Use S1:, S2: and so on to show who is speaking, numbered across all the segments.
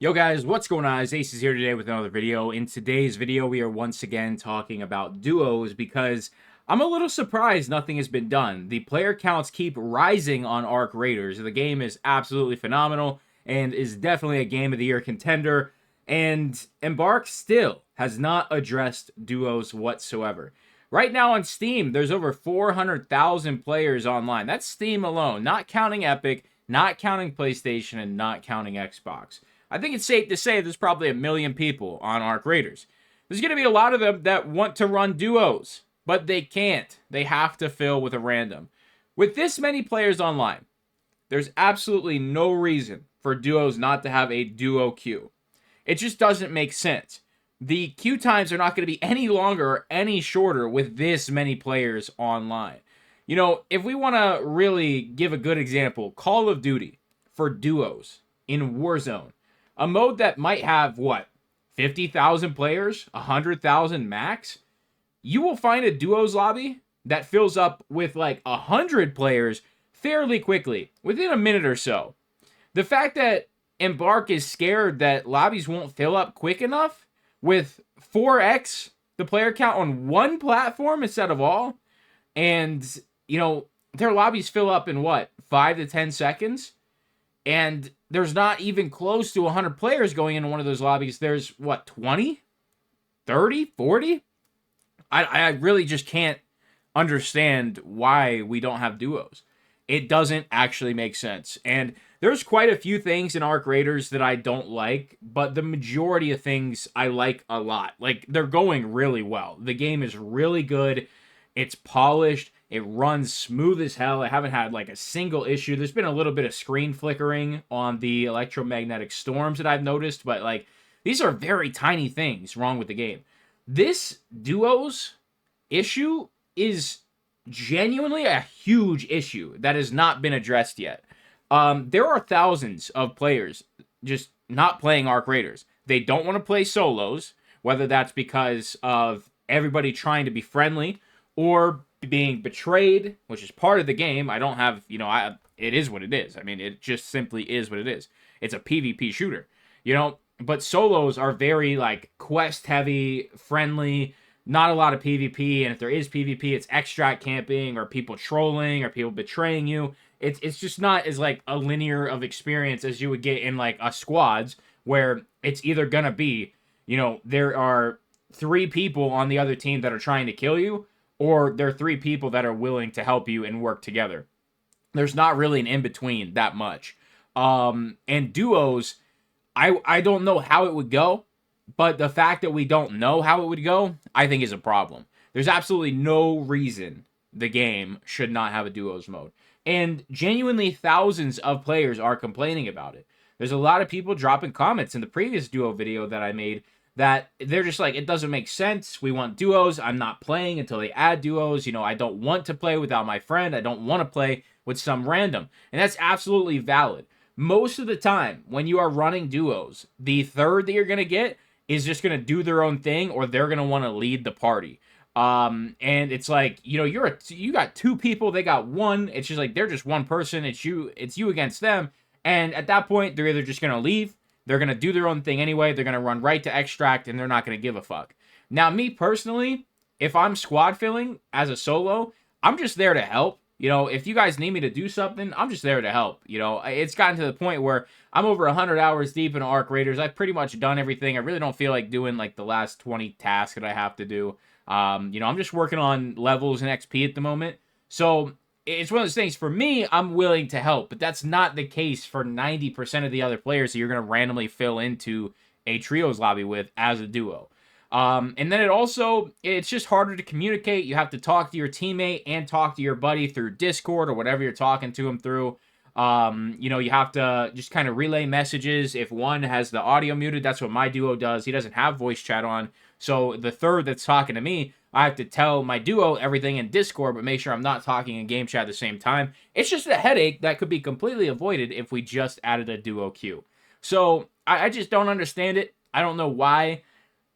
S1: Yo guys, what's going on? It's Ace is here today with another video. In today's video, we are once again talking about duos because I'm a little surprised nothing has been done. The player counts keep rising on Arc Raiders. The game is absolutely phenomenal and is definitely a Game of the Year contender. And Embark still has not addressed duos whatsoever. Right now on Steam, there's over 400,000 players online. That's Steam alone, not counting Epic, not counting PlayStation, and not counting Xbox. I think it's safe to say there's probably 1 million people on Arc Raiders. There's going to be a lot of them that want to run duos, but they can't. They have to fill with a random. With this many players online, there's absolutely no reason for duos not to have a duo queue. It just doesn't make sense. The queue times are not going to be any longer or any shorter with this many players online. You know, if we want to really give a good example, Call of Duty for duos in Warzone, a mode that might have, what, 50,000 players, 100,000 max? You will find a duos lobby that fills up with like 100 players fairly quickly, within a minute or so. The fact that Embark is scared that lobbies won't fill up quick enough with 4x the player count on one platform instead of all, and, their lobbies fill up in what, 5 to 10 seconds? And there's not even close to 100 players going into one of those lobbies. There's, what, 20? 30? 40? I really just can't understand why we don't have duos. It doesn't actually make sense. And there's quite a few things in Arc Raiders that I don't like, but the majority of things I like a lot. Like, they're going really well. The game is really good. It's polished. It runs smooth as hell. I haven't had like a single issue. There's been a little bit of screen flickering on the electromagnetic storms that I've noticed, but like these are very tiny things wrong with the game. This duos issue is genuinely a huge issue that has not been addressed yet. There are thousands of players just not playing Arc Raiders. They don't want to play solos, whether that's because of everybody trying to be friendly or being betrayed, which is part of the game. I don't have, it is what it is. I mean, it just simply is what it is. It's a PvP shooter, but solos are very like quest heavy, friendly, not a lot of PvP. And if there is PvP, it's extract camping or people trolling or people betraying you. It's just not as like a linear of experience as you would get in like a squads where it's either gonna be, there are 3 people on the other team that are trying to kill you, or there are 3 people that are willing to help you and work together. There's not really an in-between that much. And duos, I don't know how it would go, but the fact that we don't know how it would go, I think is a problem. There's absolutely no reason the game should not have a duos mode. And genuinely thousands of players are complaining about it. There's a lot of people dropping comments in the previous duo video that I made that they're just like, it doesn't make sense. We want duos. I'm not playing until they add duos. I don't want to play without my friend. I don't want to play with some random. And that's absolutely valid. Most of the time, when you are running duos, the third that you're going to get is just going to do their own thing, or they're going to want to lead the party. And it's like, you got 2 people, they got 1. It's just like, they're just one person. It's you against them. And at that point, they're either just going to leave, they're going to do their own thing anyway. They're going to run right to extract, and they're not going to give a fuck. Now, me personally, if I'm squad filling as a solo, I'm just there to help. If you guys need me to do something, I'm just there to help. It's gotten to the point where I'm over 100 hours deep in Arc Raiders. I've pretty much done everything. I really don't feel like doing like the last 20 tasks that I have to do. I'm just working on levels and XP at the moment. So it's one of those things. For me, I'm willing to help, but that's not the case for 90% of the other players that you're going to randomly fill into a trios lobby with as a duo. And then it's just harder to communicate. You have to talk to your teammate and talk to your buddy through Discord or whatever you're talking to him through. You have to just kind of relay messages. If one has the audio muted, that's what my duo does. He doesn't have voice chat on. So the third that's talking to me, I have to tell my duo everything in Discord, but make sure I'm not talking in game chat at the same time. It's just a headache that could be completely avoided if we just added a duo queue. So I just don't understand it. I don't know why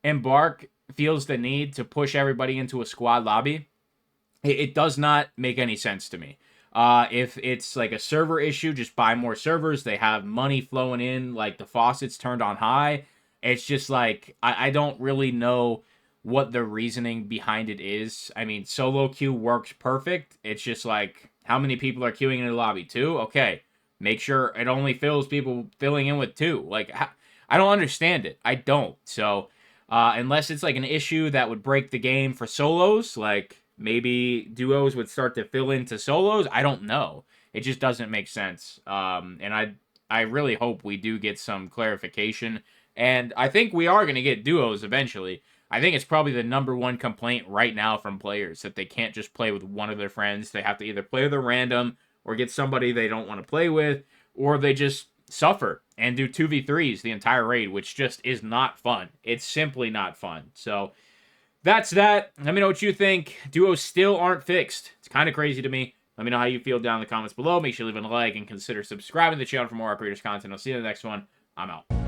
S1: Embark feels the need to push everybody into a squad lobby. It does not make any sense to me. If it's like a server issue, just buy more servers. They have money flowing in, like the faucets turned on high. It's just like I don't really know what the reasoning behind it is. I mean, solo queue works perfect. It's just like how many people are queuing in the lobby? Two? Okay. Make sure it only fills people filling in with two. Like I don't understand it. I don't. So unless it's like an issue that would break the game for solos, like maybe duos would start to fill into solos. I don't know. It just doesn't make sense. And I really hope we do get some clarification. And I think we are going to get duos eventually. I think it's probably the number one complaint right now from players that they can't just play with one of their friends. They have to either play with a random or get somebody they don't want to play with, or they just suffer and do 2v3s the entire raid, which just is not fun. It's simply not fun. So that's that. Let me know what you think. Duos still aren't fixed. It's kind of crazy to me. Let me know how you feel down in the comments below. Make sure you leave a like and consider subscribing to the channel for more Arc Raiders content. I'll see you in the next one. I'm out.